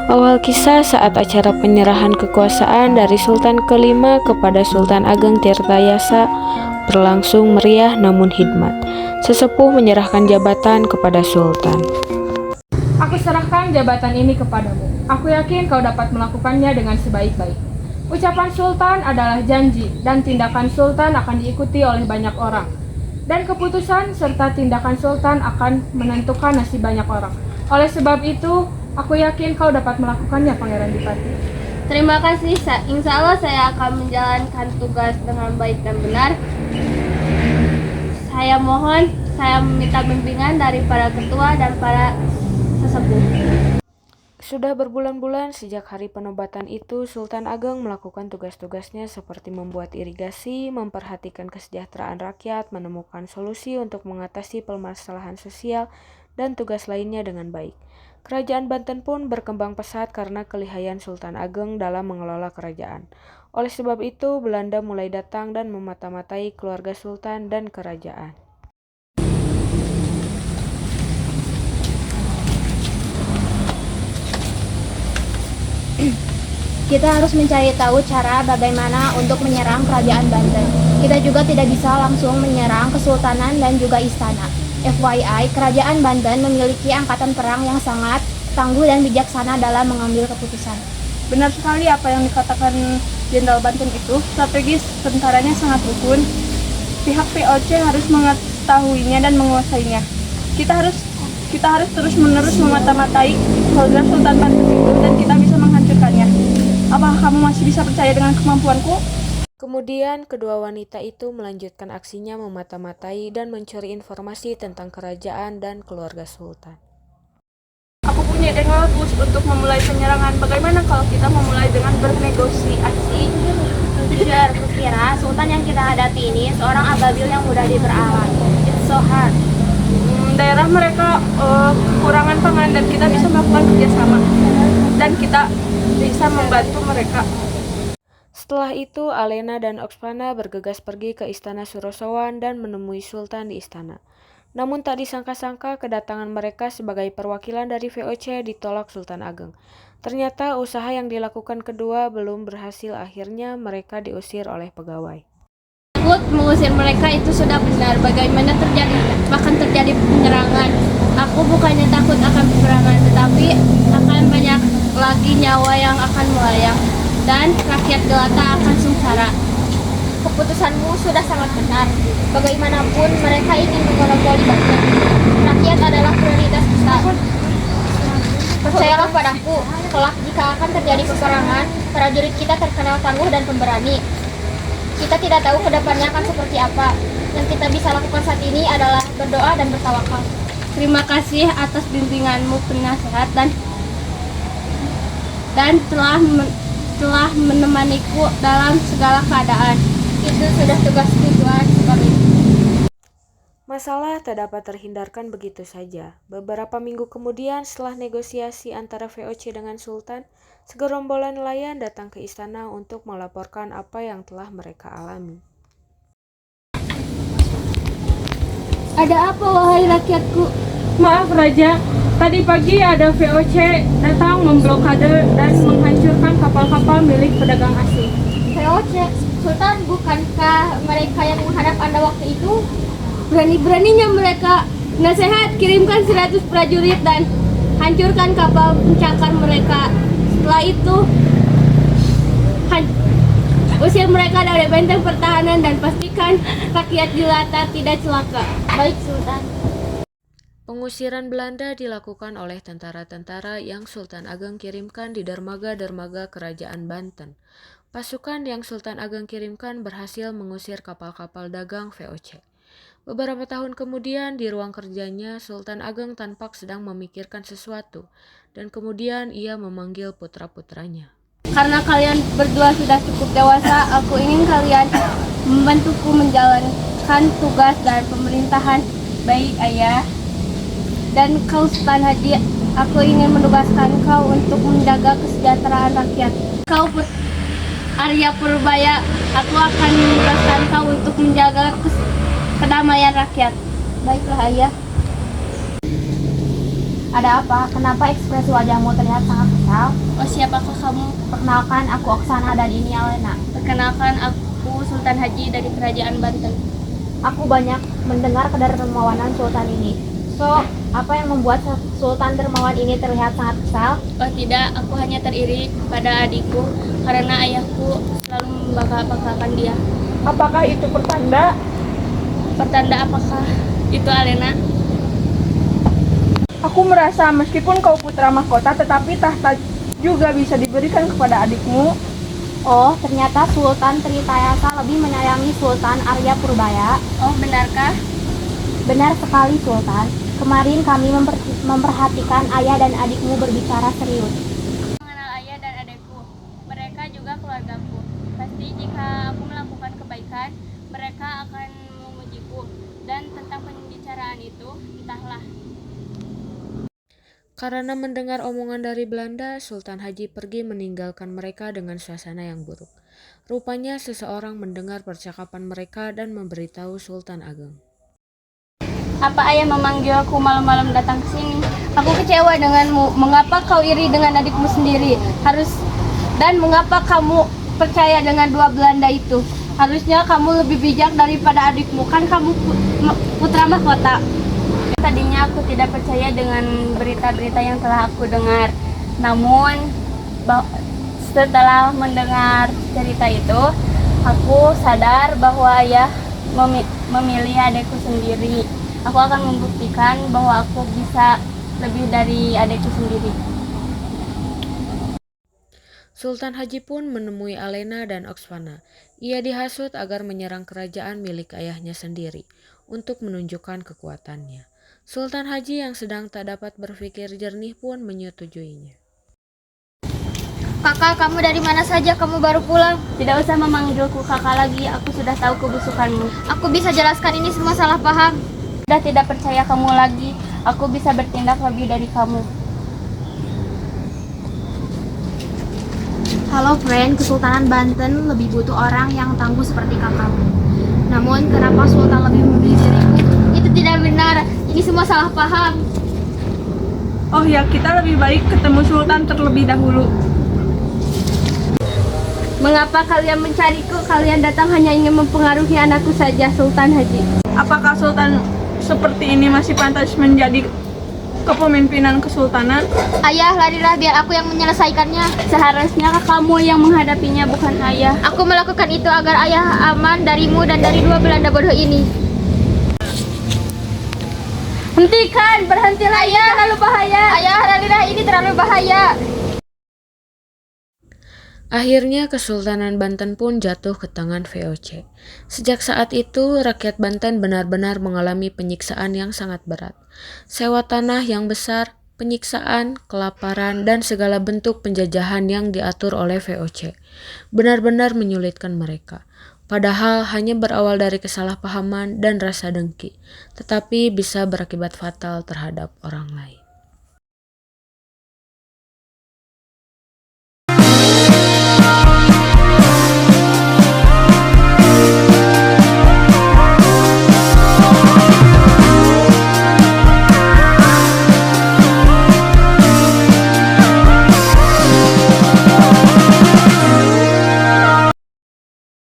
Awal kisah saat acara penyerahan kekuasaan dari Sultan kelima kepada Sultan Ageng Tirtayasa berlangsung meriah namun hikmat. Sesepuh menyerahkan jabatan kepada Sultan. Aku serahkan jabatan ini kepadamu. Aku yakin kau dapat melakukannya dengan sebaik-baik. Ucapan Sultan adalah janji, dan tindakan Sultan akan diikuti oleh banyak orang. Dan keputusan serta tindakan Sultan akan menentukan nasib banyak orang. Oleh sebab itu, aku yakin kau dapat melakukannya, Pangeran Dipati. Terima kasih, insya Allah saya akan menjalankan tugas dengan baik dan benar. Saya meminta bimbingan dari para ketua dan para sesepuh. Sudah berbulan-bulan sejak hari penobatan itu, Sultan Ageng melakukan tugas-tugasnya seperti membuat irigasi, memperhatikan kesejahteraan rakyat, menemukan solusi untuk mengatasi permasalahan sosial, dan tugas lainnya dengan baik. Kerajaan Banten pun berkembang pesat karena kelihayan Sultan Ageng dalam mengelola kerajaan. Oleh sebab itu, Belanda mulai datang dan memata-matai keluarga Sultan dan kerajaan. Kita harus mencari tahu cara bagaimana untuk menyerang kerajaan Banten. Kita juga tidak bisa langsung menyerang kesultanan dan juga istana. FYI, kerajaan Banten memiliki angkatan perang yang sangat tangguh dan bijaksana dalam mengambil keputusan. Benar sekali apa yang dikatakan Jenderal Banten itu. Strategis tentaranya sangat rukun. Pihak VOC harus mengetahuinya dan menguasainya. Kita harus terus-menerus memata-matai keluarga Sultan Banten itu dan kita bisa menghancurkannya. Apakah kamu masih bisa percaya dengan kemampuanku? Kemudian kedua wanita itu melanjutkan aksinya memata-matai dan mencuri informasi tentang kerajaan dan keluarga Sultan. Aku punya ide bagus untuk memulai penyerangan. Bagaimana kalau kita memulai dengan bernegosiasi? Jujur, kukira sultan yang kita hadapi ini seorang ababil yang mudah diperalat. It's so hard. Daerah mereka kekurangan pangan dan kita bisa melakukan kerjasama. Dan kita bisa membantu mereka. Setelah itu, Alena dan Oksana bergegas pergi ke istana Surosowan dan menemui Sultan di istana. Namun tak disangka-sangka kedatangan mereka sebagai perwakilan dari VOC ditolak Sultan Ageng. Ternyata usaha yang dilakukan kedua belum berhasil, akhirnya mereka diusir oleh pegawai. Takut mengusir mereka itu sudah benar. Bagaimana bahkan terjadi penyerangan. Aku bukannya takut akan penyerangan, tetapi akan banyak lagi nyawa yang akan melayang dan rakyat jelata akan sengsara. Keputusanmu sudah sangat benar. Bagaimanapun mereka ingin memonopoli Banten. Rakyat adalah prioritas kita. Percayalah padaku, kelak jika akan terjadi peperangan, prajurit kita terkenal tangguh dan pemberani. Kita tidak tahu kedepannya akan seperti apa. Yang kita bisa lakukan saat ini adalah berdoa dan bertawakal. Terima kasih atas bimbinganmu, penasehat, dan telah menemaniku dalam segala keadaan. Itu sudah tugasku, Tuan. Masalah tak dapat terhindarkan begitu saja. Beberapa minggu kemudian, setelah negosiasi antara VOC dengan Sultan, segerombolan nelayan datang ke istana untuk melaporkan apa yang telah mereka alami. Ada apa, wahai rakyatku? Maaf Raja, tadi pagi ada VOC datang memblokade dan menghancurkan kapal-kapal milik pedagang asing. VOC, Sultan, bukankah mereka yang menghadap Anda waktu itu? Berani-beraninya mereka. Nasihat, kirimkan 100 prajurit dan hancurkan kapal pencakar mereka. Setelah itu, usir mereka dari benteng pertahanan dan pastikan rakyat jelata tidak celaka. Baik, Sultan. Pengusiran Belanda dilakukan oleh tentara-tentara yang Sultan Ageng kirimkan di dermaga-dermaga kerajaan Banten. Pasukan yang Sultan Ageng kirimkan berhasil mengusir kapal-kapal dagang VOC. Beberapa tahun kemudian, di ruang kerjanya, Sultan Ageng tampak sedang memikirkan sesuatu, dan kemudian ia memanggil putra-putranya. Karena kalian berdua sudah cukup dewasa, aku ingin kalian membantuku menjalankan tugas dan pemerintahan. Baik, Ayah. Dan kau, Sultan Haji, aku ingin menugaskan kau untuk menjaga kesejahteraan rakyat. Kau, Arya Purbaya, aku akan menugaskan kau untuk menjaga kedamaian rakyat. Baiklah, Ayah. Ada apa? Kenapa ekspresi wajahmu terlihat sangat kesal? Oh, siapakah kamu? Perkenalkan, aku Oksana dan ini Alena. Perkenalkan, aku Sultan Haji dari Kerajaan Banten. Aku banyak mendengar kedermawanan Sultan ini. So, apa yang membuat Sultan dermawan ini terlihat sangat kesal? Oh tidak, aku hanya teriri pada adikku karena ayahku selalu membangga-banggakan dia. Apakah itu pertanda? Pertanda apakah itu, Alena? Aku merasa meskipun kau putra mahkota, tetapi tahta juga bisa diberikan kepada adikmu. Oh, ternyata Sultan Tritayasa lebih menyayangi Sultan Arya Purbaya. Oh, benarkah? Benar sekali, Sultan. Kemarin kami memperhatikan ayah dan adikmu berbicara serius. Mengenal ayah dan adikku, mereka juga keluargaku. Pasti jika aku melakukan kebaikan, mereka akan memujiku. Dan tentang pembicaraan itu, entahlah. Karena mendengar omongan dari Belanda, Sultan Haji pergi meninggalkan mereka dengan suasana yang buruk. Rupanya seseorang mendengar percakapan mereka dan memberitahu Sultan Ageng. Apa ayah memanggilku malam-malam datang ke sini? Aku kecewa denganmu. Mengapa kau iri dengan adikmu sendiri? Dan mengapa kamu percaya dengan dua Belanda itu? Harusnya kamu lebih bijak daripada adikmu. Kan kamu putra mahkota. Tadinya aku tidak percaya dengan berita-berita yang telah aku dengar. Namun setelah mendengar cerita itu, aku sadar bahwa ayah memilih adikku sendiri. Aku akan membuktikan bahwa aku bisa lebih dari adikku sendiri. Sultan Haji pun menemui Alena dan Oksana. Ia dihasut agar menyerang kerajaan milik ayahnya sendiri untuk menunjukkan kekuatannya. Sultan Haji yang sedang tak dapat berpikir jernih pun menyetujuinya. Kakak, kamu dari mana saja? Kamu baru pulang? Tidak usah memanggilku kakak lagi, aku sudah tahu kebusukanmu. Aku bisa jelaskan ini semua salah paham. Sudah tidak percaya kamu lagi, aku bisa bertindak lebih dari kamu. Halo friend, Kesultanan Banten lebih butuh orang yang tangguh seperti kakakmu. Namun, kenapa Sultan lebih memilih diriku? Itu tidak benar, ini semua salah paham. Oh ya, kita lebih baik ketemu Sultan terlebih dahulu. Mengapa kalian mencariku? Kalian datang hanya ingin mempengaruhi anakku saja, Sultan Haji. Apakah Sultan seperti ini masih pantas menjadi kepemimpinan kesultanan? Ayah, larilah biar aku yang menyelesaikannya. Seharusnya kamu yang menghadapinya, bukan ayah. Aku melakukan itu agar ayah aman darimu dan dari dua Belanda bodoh ini. Hentikan, berhentilah, ayah, ini terlalu bahaya. Ayah, larilah, ini terlalu bahaya. Akhirnya Kesultanan Banten pun jatuh ke tangan VOC. Sejak saat itu, rakyat Banten benar-benar mengalami penyiksaan yang sangat berat. Sewa tanah yang besar, penyiksaan, kelaparan, dan segala bentuk penjajahan yang diatur oleh VOC benar-benar menyulitkan mereka. Padahal hanya berawal dari kesalahpahaman dan rasa dengki, tetapi bisa berakibat fatal terhadap orang lain.